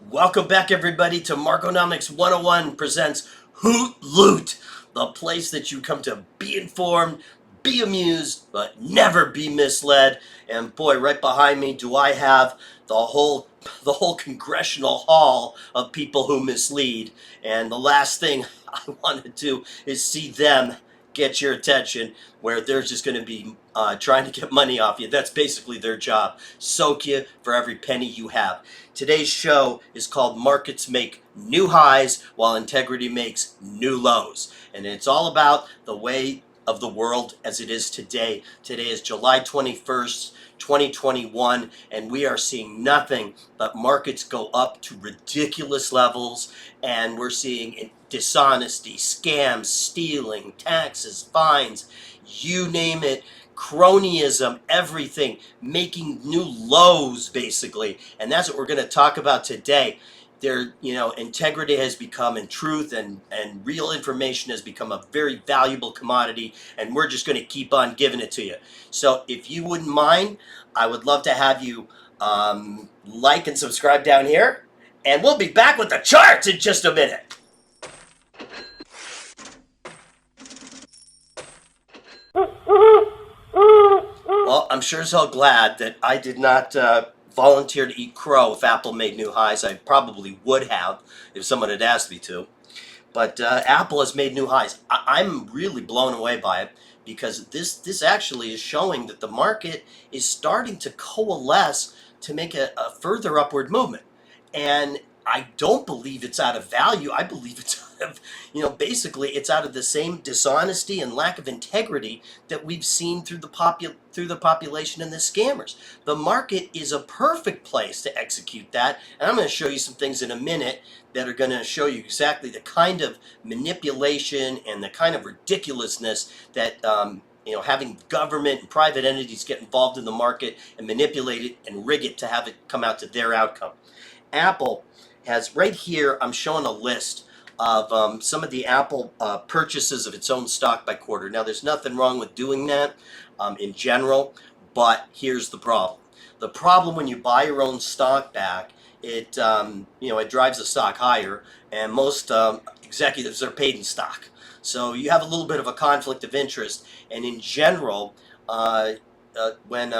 Welcome back, everybody, to Markonomics 101 presents Hoot Loot, the place that you come to be informed, be amused, but never be misled. And boy, right behind me, do I have the whole congressional hall of people who mislead. And the last thing I want to do is see them get your attention where they're just going to be trying to get money off you. That's basically their job. Soak you for every penny you have. Today's show is called Markets Make New Highs while Integrity Makes New Lows. And it's all about the way of the world as it is today. Today is July 21st, 2021, and we are seeing nothing but markets go up to ridiculous levels, and we're seeing dishonesty, scams, stealing, taxes, fines, you name it, cronyism, everything, making new lows basically. And that's what we're going to talk about today. Integrity has become, and truth and real information has become a very valuable commodity, and we're just going to keep on giving it to you. So if you wouldn't mind, I would love to have you like and subscribe down here, and we'll be back with the charts in just a minute. Well, I'm sure as hell glad that I did not volunteer to eat crow if Apple made new highs. I probably would have if someone had asked me to. But Apple has made new highs. I'm really blown away by it because this actually is showing that the market is starting to coalesce to make a further upward movement. And I don't believe it's out of value. I believe it's out of, basically it's out of the same dishonesty and lack of integrity that we've seen through the population and the scammers. The market is a perfect place to execute that, and I'm going to show you some things in a minute that are going to show you exactly the kind of manipulation and the kind of ridiculousness that having government and private entities get involved in the market and manipulate it and rig it to have it come out to their outcome. Apple has right here, I'm showing a list of some of the Apple purchases of its own stock by quarter. Now, there's nothing wrong with doing that in general, but here's the problem. The problem when you buy your own stock back, it drives the stock higher, and most executives are paid in stock. So you have a little bit of a conflict of interest, and in general, when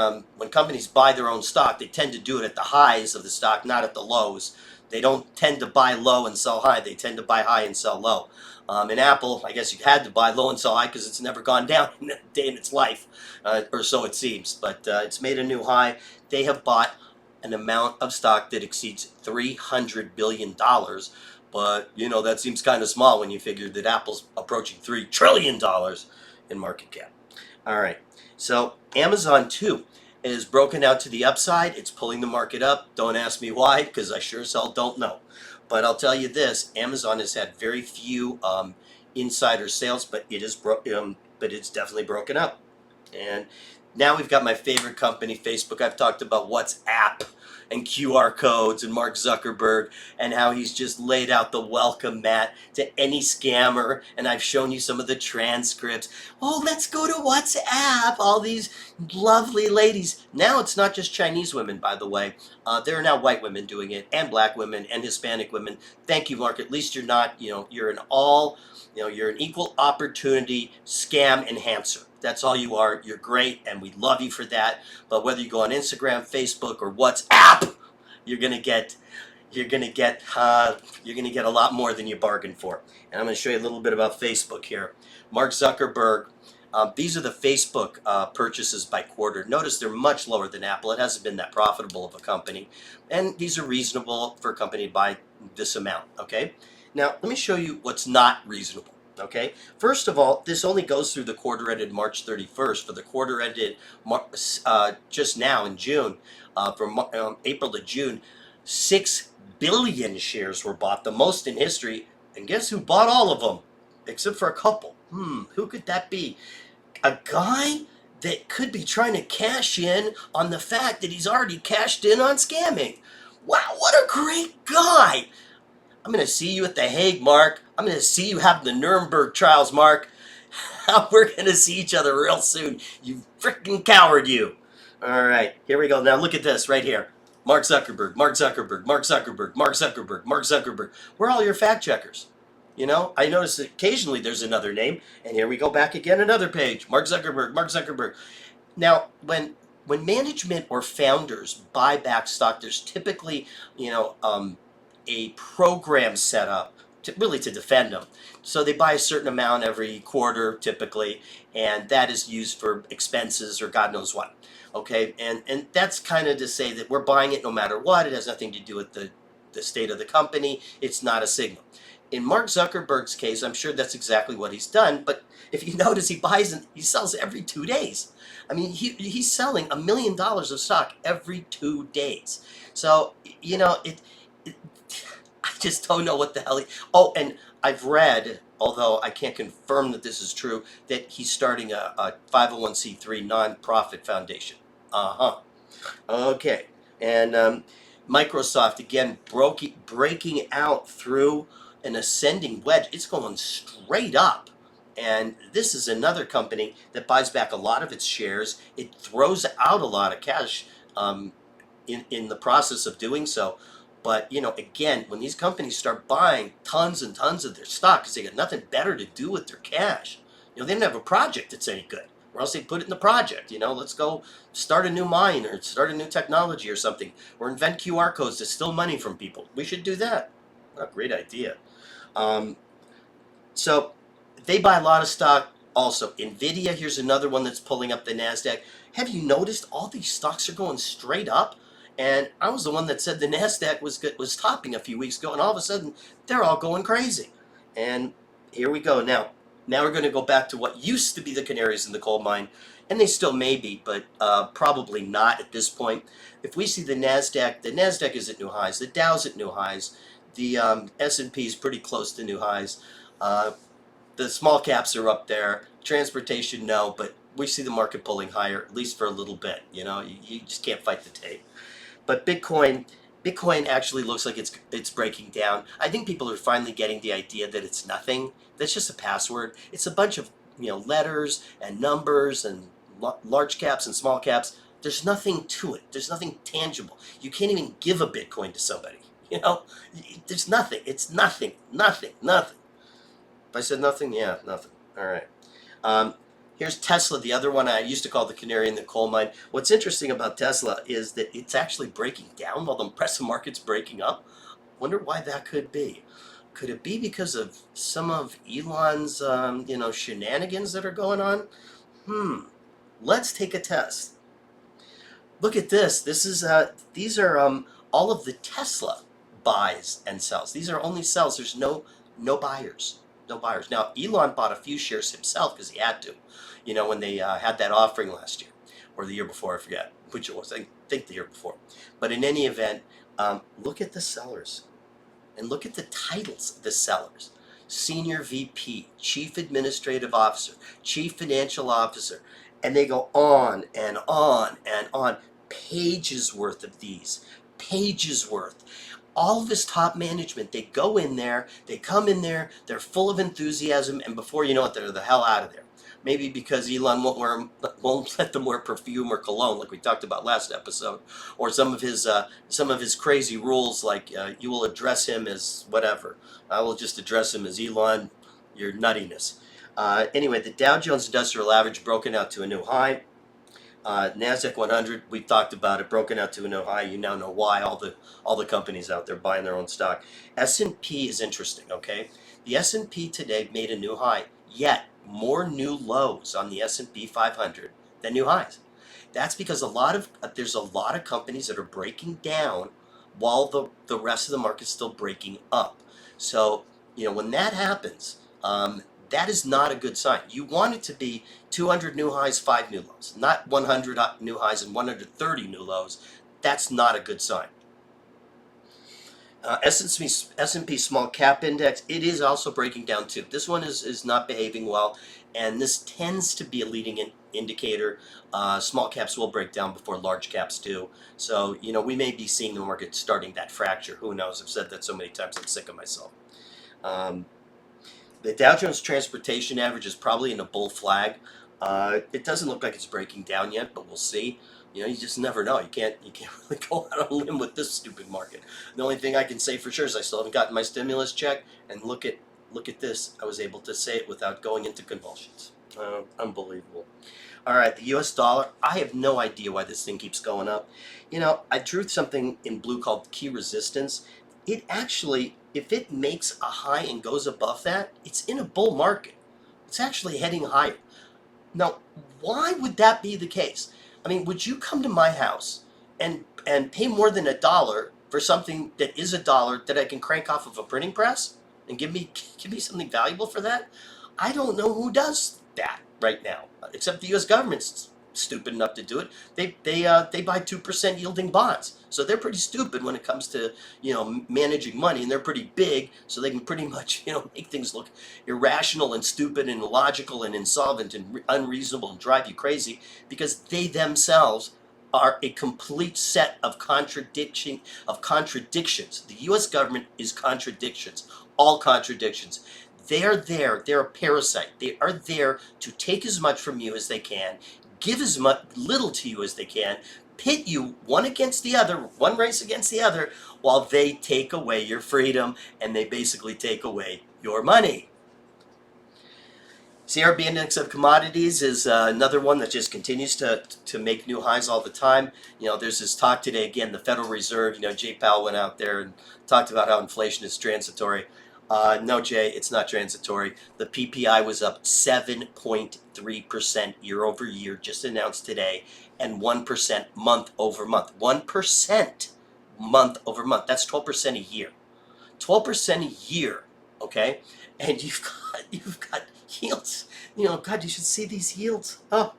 companies buy their own stock, they tend to do it at the highs of the stock, not at the lows. They don't tend to buy low and sell high. They tend to buy high and sell low. In Apple, I guess you had to buy low and sell high because it's never gone down in a day in its life, or so it seems. But it's made a new high. They have bought an amount of stock that exceeds $300 billion. But, that seems kind of small when you figure that Apple's approaching $3 trillion in market cap. All right. So Amazon, too, is broken out to the upside. It's pulling the market up. Don't ask me why, because I sure as hell don't know. But I'll tell you this, Amazon has had very few insider sales, but it's definitely broken up. And now we've got my favorite company, Facebook. I've talked about WhatsApp and QR codes and Mark Zuckerberg and how he's just laid out the welcome mat to any scammer. And I've shown you some of the transcripts. Oh, let's go to WhatsApp. All these lovely ladies. Now it's not just Chinese women, by the way. There are now white women doing it, and black women, and Hispanic women. Thank you, Mark. At least you're not, you're you're an equal opportunity scam enhancer. That's all you are. You're great, and we love you for that. But whether you go on Instagram, Facebook, or WhatsApp, you're gonna get a lot more than you bargained for. And I'm going to show you a little bit about Facebook here. Mark Zuckerberg. These are the Facebook purchases by quarter. Notice they're much lower than Apple. It hasn't been that profitable of a company, and these are reasonable for a company to buy this amount. Okay. Now let me show you what's not reasonable. Okay. First of all, this only goes through the quarter ended March 31st. For the quarter ended just now in June, from April to June, 6 billion shares were bought, the most in history. And guess who bought all of them? Except for a couple. Who could that be? A guy that could be trying to cash in on the fact that he's already cashed in on scamming. Wow, what a great guy! I'm going to see you at the Hague, Mark. I'm going to see you having the Nuremberg trials, Mark. We're going to see each other real soon. You freaking coward, you. All right, here we go. Now look at this right here. Mark Zuckerberg, Mark Zuckerberg, Mark Zuckerberg, Mark Zuckerberg, Mark Zuckerberg. We're all your fact checkers. I notice that occasionally there's another name, and here we go back again, another page. Mark Zuckerberg, Mark Zuckerberg. Now, when management or founders buy back stock, there's typically, a program set up really to defend them. So they buy a certain amount every quarter, typically, and that is used for expenses or God knows what. Okay, and that's kind of to say that we're buying it no matter what. It has nothing to do with the state of the company. It's not a signal. In Mark Zuckerberg's case, I'm sure that's exactly what he's done. But if you notice, he sells every 2 days. I mean, he's selling $1 million of stock every 2 days. So it I just don't know what the hell Oh, and I've read, although I can't confirm that this is true, that he's starting a 501c3 nonprofit foundation. Uh-huh. Okay. And Microsoft, again, breaking out through an ascending wedge. It's going straight up. And this is another company that buys back a lot of its shares. It throws out a lot of cash in the process of doing so. But, again, when these companies start buying tons and tons of their stock because they got nothing better to do with their cash, they don't have a project that's any good. Or else they put it in the project, let's go start a new mine or start a new technology or something. Or invent QR codes to steal money from people. We should do that. A great idea. So they buy a lot of stock. Also, NVIDIA, here's another one that's pulling up the NASDAQ. Have you noticed all these stocks are going straight up? And I was the one that said the NASDAQ was topping a few weeks ago, and all of a sudden, they're all going crazy. And here we go. Now we're going to go back to what used to be the canaries in the coal mine, and they still may be, but probably not at this point. If we see the NASDAQ is at new highs. The Dow's at new highs. The S&P is pretty close to new highs. The small caps are up there. Transportation, no, but we see the market pulling higher, at least for a little bit. You just can't fight the tape. But Bitcoin actually looks like it's breaking down. I think people are finally getting the idea that it's nothing. That's just a password. It's a bunch of letters and numbers and large caps and small caps. There's nothing to it. There's nothing tangible. You can't even give a Bitcoin to somebody. There's nothing. It's nothing. Nothing. Nothing. If I said nothing, yeah, nothing. All right. Here's Tesla, the other one I used to call the canary in the coal mine. What's interesting about Tesla is that it's actually breaking down while the rest of the market's breaking up. Wonder why that could be. Could it be because of some of Elon's, shenanigans that are going on? Let's take a test. Look at this. These are all of the Tesla buys and sells. These are only sells. There's no buyers. No buyers. Now, Elon bought a few shares himself because he had to, when they had that offering last year or the year before, I forget which it was. I think the year before. But in any event, look at the sellers and look at the titles of the sellers. Senior VP, Chief Administrative Officer, Chief Financial Officer, and they go on and on and on. Pages worth of these. Pages worth. All of this top management, they go in there, they come in there, they're full of enthusiasm, and before you know it, they're the hell out of there. Maybe because Elon won't let them wear perfume or cologne, like we talked about last episode, or some of his crazy rules, like you will address him as whatever. I will just address him as Elon, your nuttiness. Anyway, the Dow Jones Industrial Average broken out to a new high. NASDAQ 100, we've talked about it, broken out to a new high. You now know why all the companies out there buying their own stock. S&P is interesting, okay? The S&P today made a new high, yet more new lows on the S&P 500 than new highs. That's because there's a lot of companies that are breaking down while the rest of the market's still breaking up. So, when that happens, that is not a good sign. You want it to be 200 new highs, 5 new lows, not 100 new highs and 130 new lows. That's not a good sign. S&P Small Cap Index, it is also breaking down too. This one is not behaving well, and this tends to be a leading indicator. Small caps will break down before large caps do. So, we may be seeing the market starting that fracture. Who knows? I've said that so many times I'm sick of myself. The Dow Jones Transportation Average is probably in a bull flag. It doesn't look like it's breaking down yet, but we'll see. You just never know. You can't really go out on a limb with this stupid market. The only thing I can say for sure is I still haven't gotten my stimulus check, and look at this. I was able to say it without going into convulsions. Unbelievable. All right, the U.S. dollar. I have no idea why this thing keeps going up. I drew something in blue called key resistance. It actually, if it makes a high and goes above that, it's in a bull market. It's actually heading higher. Now, why would that be the case? I mean, would you come to my house and pay more than $1 for something that is $1 that I can crank off of a printing press and give me something valuable for that? I don't know who does that right now, except the U.S. government's stupid enough to do it. They buy 2% yielding bonds, so they're pretty stupid when it comes to managing money, and they're pretty big, so they can pretty much make things look irrational and stupid and illogical and insolvent and unreasonable and drive you crazy because they themselves are a complete set of contradictions. The U.S. government is contradictions, all contradictions. They're there. They're a parasite. They are there to take as much from you as they can, give as much little to you as they can, pit you one against the other, one race against the other, while they take away your freedom and they basically take away your money. CRB index of commodities is another one that just continues to make new highs all the time. There's this talk today again. The Federal Reserve. Jay Powell went out there and talked about how inflation is transitory. No, Jay, it's not transitory. The PPI was up 7.3% year over year, just announced today, and 1% month over month. 1% month over month. That's 12% a year. 12% a year. Okay, and you've got yields. God, you should see these yields. Oh,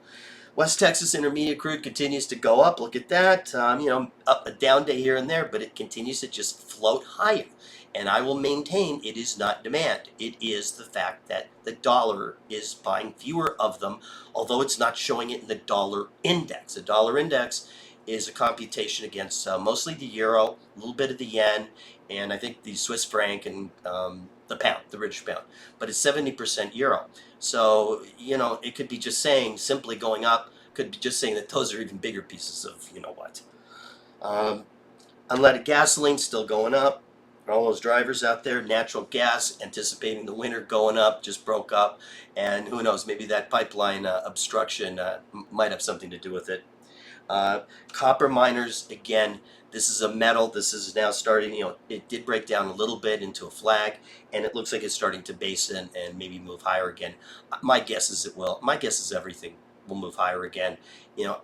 West Texas Intermediate crude continues to go up. Look at that. Up a down day here and there, but it continues to just float higher. And I will maintain it is not demand. It is the fact that the dollar is buying fewer of them, although it's not showing it in the dollar index. The dollar index is a computation against mostly the euro, a little bit of the yen, and I think the Swiss franc and the pound, the British pound. But it's 70% euro. So, it could be just saying, simply going up, could be just saying that those are even bigger pieces of what. Unleaded gasoline still going up. All those drivers out there, natural gas, anticipating the winter going up, just broke up. And who knows, maybe that pipeline obstruction might have something to do with it. Copper miners, again, this is a metal. This is now starting, it did break down a little bit into a flag, and it looks like it's starting to base in and maybe move higher again. My guess is it will. My guess is everything will move higher again.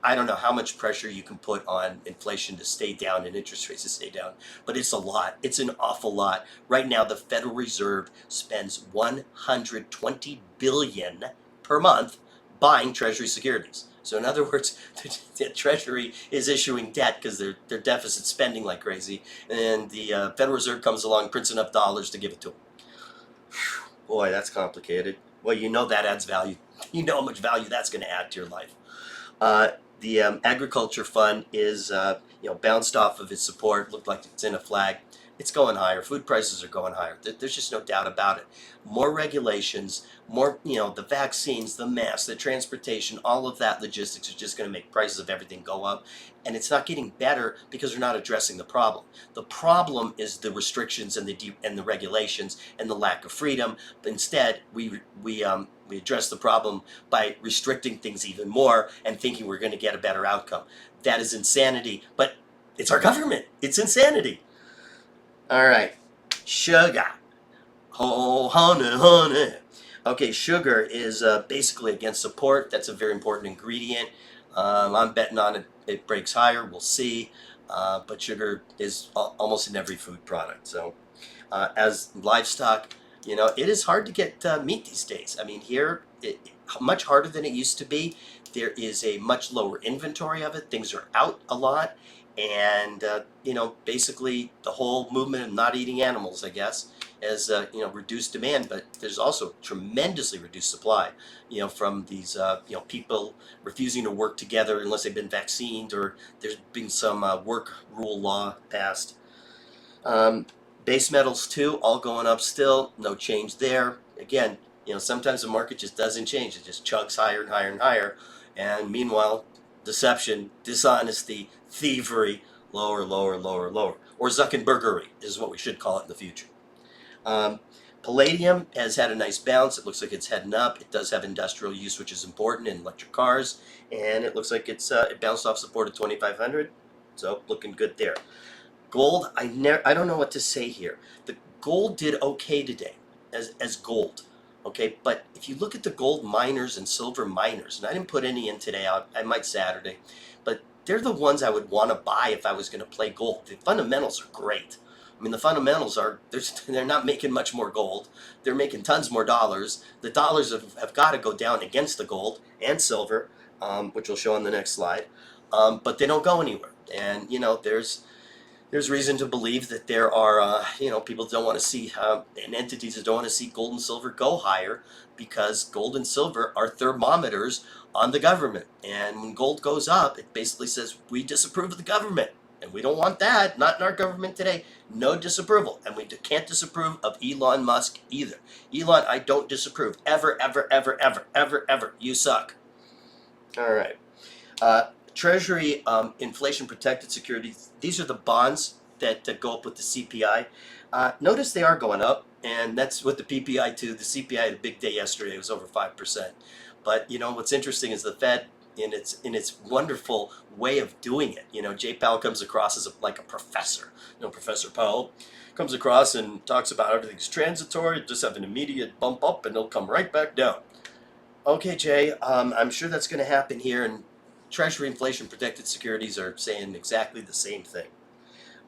I don't know how much pressure you can put on inflation to stay down and interest rates to stay down, but it's a lot. It's an awful lot. Right now, the Federal Reserve spends $120 billion per month buying Treasury securities. So in other words, the Treasury is issuing debt because they're deficit spending like crazy, and the Federal Reserve comes along, prints enough dollars to give it to them. Boy, that's complicated. Well, that adds value. You know how much value that's going to add to your life. The agriculture fund is bounced off of its support. Looked like it's in a flag. It's going higher. Food prices are going higher. There's just no doubt about it. More regulations, more, the vaccines, the masks, the transportation, all of that logistics is just going to make prices of everything go up. And it's not getting better because we're not addressing the problem. The problem is the restrictions and the regulations and the lack of freedom. But instead, we address the problem by restricting things even more and thinking we're going to get a better outcome. That is insanity. But it's our government. It's insanity. All right, sugar. Oh, honey. Okay, sugar is basically against support. That's a very important ingredient. I'm betting on it. It breaks higher. We'll see. But sugar is almost in every food product. So, as livestock, it is hard to get meat these days. I mean, here, much harder than it used to be. There is a much lower inventory of it. Things are out a lot. And, basically the whole movement of not eating animals, I guess, has, reduced demand, but there's also tremendously reduced supply, from these, people refusing to work together unless they've been vaccinated, or there's been some work rule law passed. Base metals too, all going up still, no change there. Again, sometimes the market just doesn't change. It just chugs higher and higher and higher. And meanwhile, deception, dishonesty, thievery, lower, lower, lower, lower. Or Zuckerbergery is what we should call it in the future. Um, Palladium has had a nice bounce. It looks like it's heading up. It does have industrial use, which is important in electric cars, and it looks like it bounced off support at 2,500. So looking good there. Gold, I don't know what to say here. The gold did okay today as gold. Okay, but if you look at the gold miners and silver miners, and I didn't put any in today, I might Saturday, but they're the ones I would want to buy if I was going to play gold. The fundamentals are great. I mean, the fundamentals are, they're not making much more gold. They're making tons more dollars. The dollars have got to go down against the gold and silver, which we'll show on the next slide. But they don't go anywhere. And, there's reason to believe that there are, people don't want to see, and entities that don't want to see gold and silver go higher because gold and silver are thermometers on the government. And when gold goes up, it basically says, we disapprove of the government. And we don't want that, not in our government today. No disapproval. And we can't disapprove of Elon Musk either. Elon, I don't disapprove. Ever, ever, ever, ever, ever, ever. You suck. All right. Treasury inflation protected securities. These are the bonds that go up with the CPI. Notice they are going up, and that's with the PPI too. The CPI had a big day yesterday. It was over 5%. But what's interesting is the Fed, in its wonderful way of doing it. Jay Powell comes across as like a professor. Professor Powell comes across and talks about everything's transitory. Just have an immediate bump up, and it'll come right back down. Okay, Jay, I'm sure that's going to happen here, and Treasury inflation protected securities are saying exactly the same thing.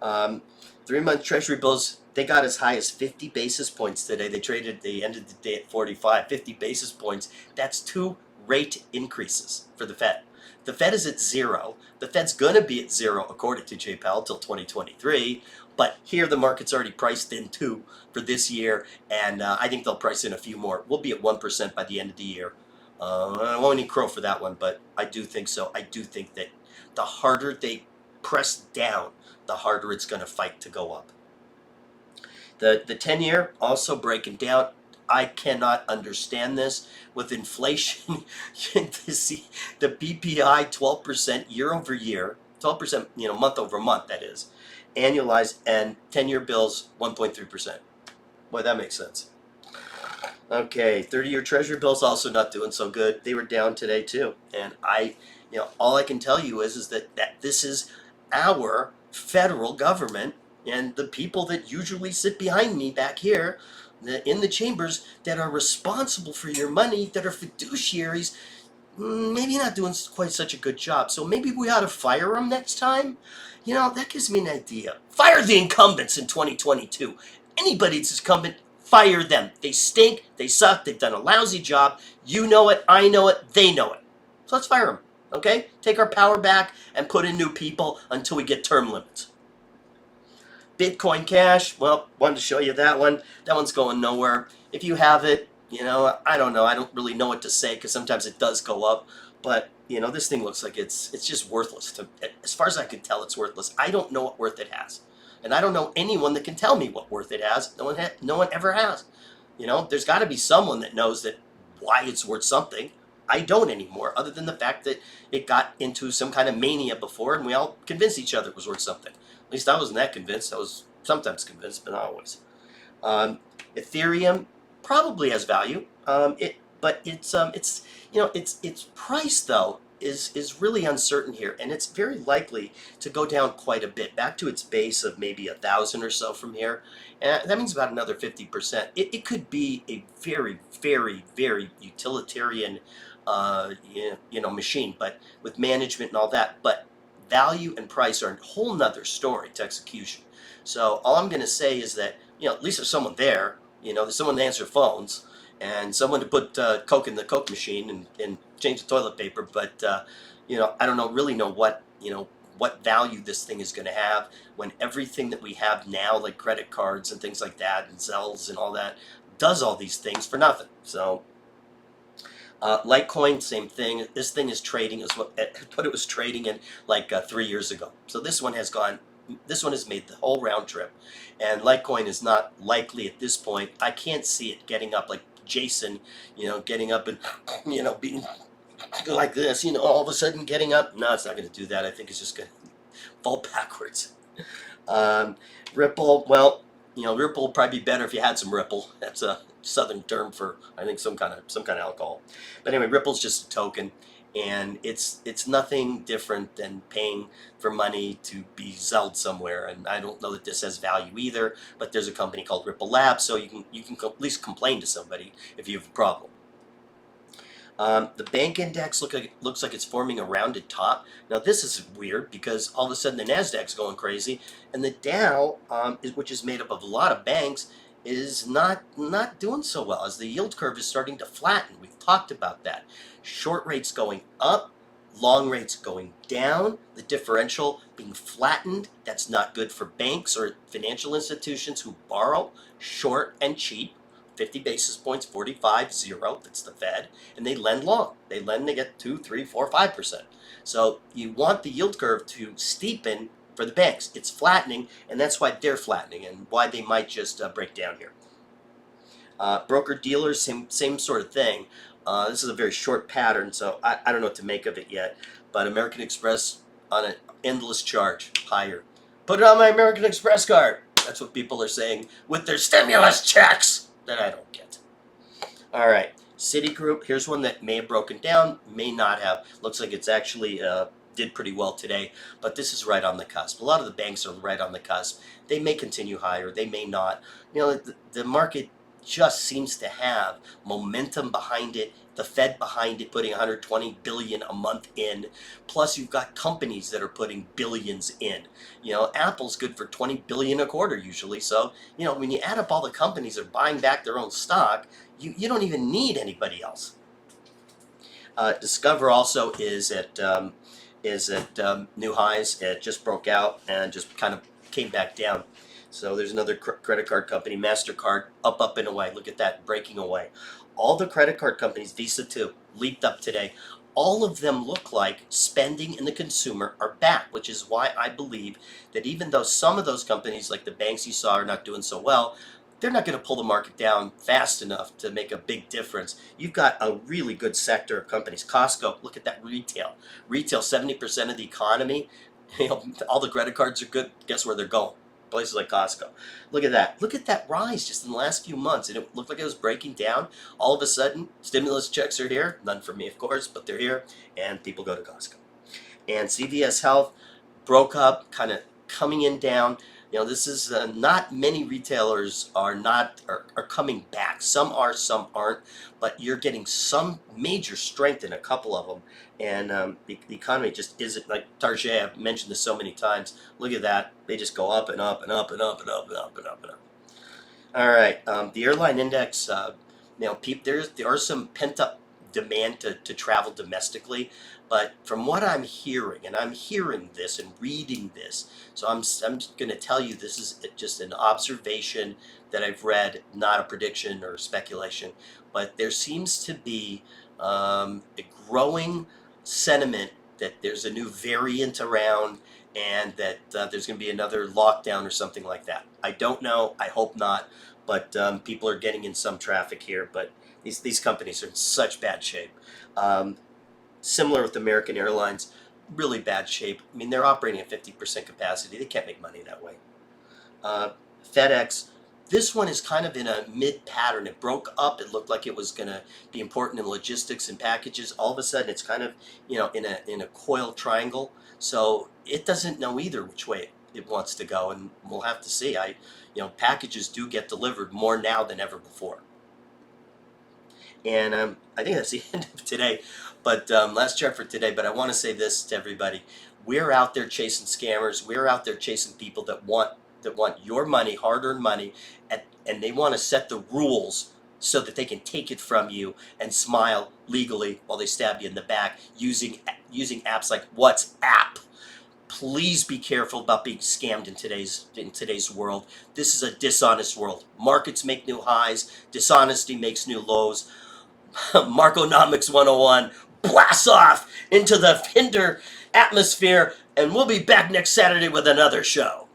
3-month Treasury bills, they got as high as 50 basis points today. They ended the day at 45, 50 basis points. That's 2 rate increases for the Fed. The Fed is at 0. The Fed's going to be at 0, according to Jay Powell, till 2023. But here the market's already priced in 2 for this year, and I think they'll price in a few more. We'll be at 1% by the end of the year. I won't need crow for that one, but I do think so. I do think that the harder they press down, the harder it's going to fight to go up. The 10-year also breaking down. I cannot understand this with inflation. To see the BPI 12% year over year, 12% month over month, that is, annualized, and 10-year bills 1.3%. Boy, that makes sense. Okay, 30-year Treasury bills also not doing so good. They were down today too, and all I can tell you is that this is our federal government and the people that usually sit behind me back here in the chambers that are responsible for your money, that are fiduciaries, maybe not doing quite such a good job. So maybe we ought to fire them next time. That gives me an idea. Fire the incumbents in 2022. Anybody that's incumbent, fire them. They stink. They suck. They've done a lousy job. You know it. I know it. They know it. So let's fire them. Okay? Take our power back and put in new people until we get term limits. Bitcoin Cash, well, wanted to show you that one. That one's going nowhere. If you have it, I don't know. I don't really know what to say because sometimes it does go up. But, this thing looks like it's just worthless. As far as I can tell, it's worthless. I don't know what worth it has. And I don't know anyone that can tell me what worth it has. No one ever has. There's got to be someone that knows that why it's worth something. I don't anymore, other than the fact that it got into some kind of mania before, and we all convinced each other it was worth something. At least I wasn't that convinced. I was sometimes convinced, but not always. Ethereum probably has value, but its price though is really uncertain here, and it's very likely to go down quite a bit, back to its base of maybe 1,000 or so from here. And that means about another 50%. It could be a very, very, very utilitarian, machine, but with management and all that. But value and price are a whole nother story to execution. So all I'm going to say is that, at least there's someone there, there's someone to answer phones and someone to put Coke in the Coke machine and change the toilet paper. But, I don't really know what value this thing is going to have when everything that we have now, like credit cards and things like that and Zells and all that, does all these things for nothing. So Litecoin, same thing. This thing is trading as what it was trading in like 3 years ago. So this one has made the whole round trip, and Litecoin is not likely at this point. I can't see it getting up like Jason, getting up and being like this, all of a sudden getting up. No, it's not going to do that. I think it's just going to fall backwards. Um, Ripple, well, Ripple would probably be better if you had some Ripple. That's a southern term for, I think, some kind of alcohol. But anyway, Ripple's just a token, and it's nothing different than paying for money to be sold somewhere. And I don't know that this has value either. But there's a company called Ripple Labs, so you can at least complain to somebody if you have a problem. The bank index looks like it's forming a rounded top. Now this is weird because all of a sudden the Nasdaq's going crazy, and the Dow, which is made up of a lot of banks, is not doing so well as the yield curve is starting to flatten. We've talked about that. Short rates going up, long rates going down, the differential being flattened. That's not good for banks or financial institutions who borrow short and cheap. 50 basis points, 45, 0, that's the Fed, and they lend long. They get 2, 3, 4, 5%. So you want the yield curve to steepen for the banks. It's flattening, and that's why they're flattening and why they might just break down here. Broker dealers, same sort of thing. This is a very short pattern, so I don't know what to make of it yet. But American Express on an endless charge, higher. Put it on my American Express card. That's what people are saying with their stimulus checks that I don't get. All right, Citigroup, here's one that may have broken down, may not have. Looks like it's actually did pretty well today, but this is right on the cusp. A lot of the banks are right on the cusp. They may continue higher, they may not. The market just seems to have momentum behind it, the Fed behind it, putting 120 billion a month in. Plus, you've got companies that are putting billions in. Apple's good for 20 billion a quarter usually. So, when you add up all the companies that are buying back their own stock, you don't even need anybody else. Discover also is at new highs. It just broke out and just kind of came back down. So there's another credit card company, MasterCard, up and away. Look at that, breaking away. All the credit card companies, Visa too, leaped up today. All of them look like spending and the consumer are back, which is why I believe that even though some of those companies, like the banks you saw, are not doing so well, they're not going to pull the market down fast enough to make a big difference. You've got a really good sector of companies. Costco, look at that retail. Retail, 70% of the economy. All the credit cards are good. Guess where they're going? Places like Costco. Look at that. Look at that rise just in the last few months. And it looked like it was breaking down. All of a sudden, stimulus checks are here. None for me, of course, but they're here. And people go to Costco. And CVS Health broke up, kind of coming in down. This is not many retailers are coming back. Some are, some aren't. But you're getting some major strength in a couple of them. And the economy just isn't, like Target, I've mentioned this so many times. Look at that. They just go up and up and up and up and up and up and up and up. All right. The airline index, there are some pent-up demand to travel domestically. But from what I'm hearing, and I'm hearing this and reading this, so I'm going to tell you this is just an observation that I've read, not a prediction or speculation. But there seems to be a growing sentiment that there's a new variant around and that there's going to be another lockdown or something like that. I don't know. I hope not. But people are getting in some traffic here. But these companies are in such bad shape. Similar with American Airlines, really bad shape. I mean, they're operating at 50% capacity. They can't make money that way. FedEx, this one is kind of in a mid-pattern. It broke up. It looked like it was going to be important in logistics and packages. All of a sudden, it's kind of, in a coil triangle. So it doesn't know either which way it wants to go, and we'll have to see. Packages do get delivered more now than ever before. And I think that's the end of today. But last chart for today. But I want to say this to everybody: we're out there chasing scammers. We're out there chasing people that want your money, hard-earned money, and they want to set the rules so that they can take it from you and smile legally while they stab you in the back using apps like WhatsApp. Please be careful about being scammed in today's world. This is a dishonest world. Markets make new highs. Dishonesty makes new lows. Markonomics 101 blasts off into the hinder atmosphere, and we'll be back next Saturday with another show.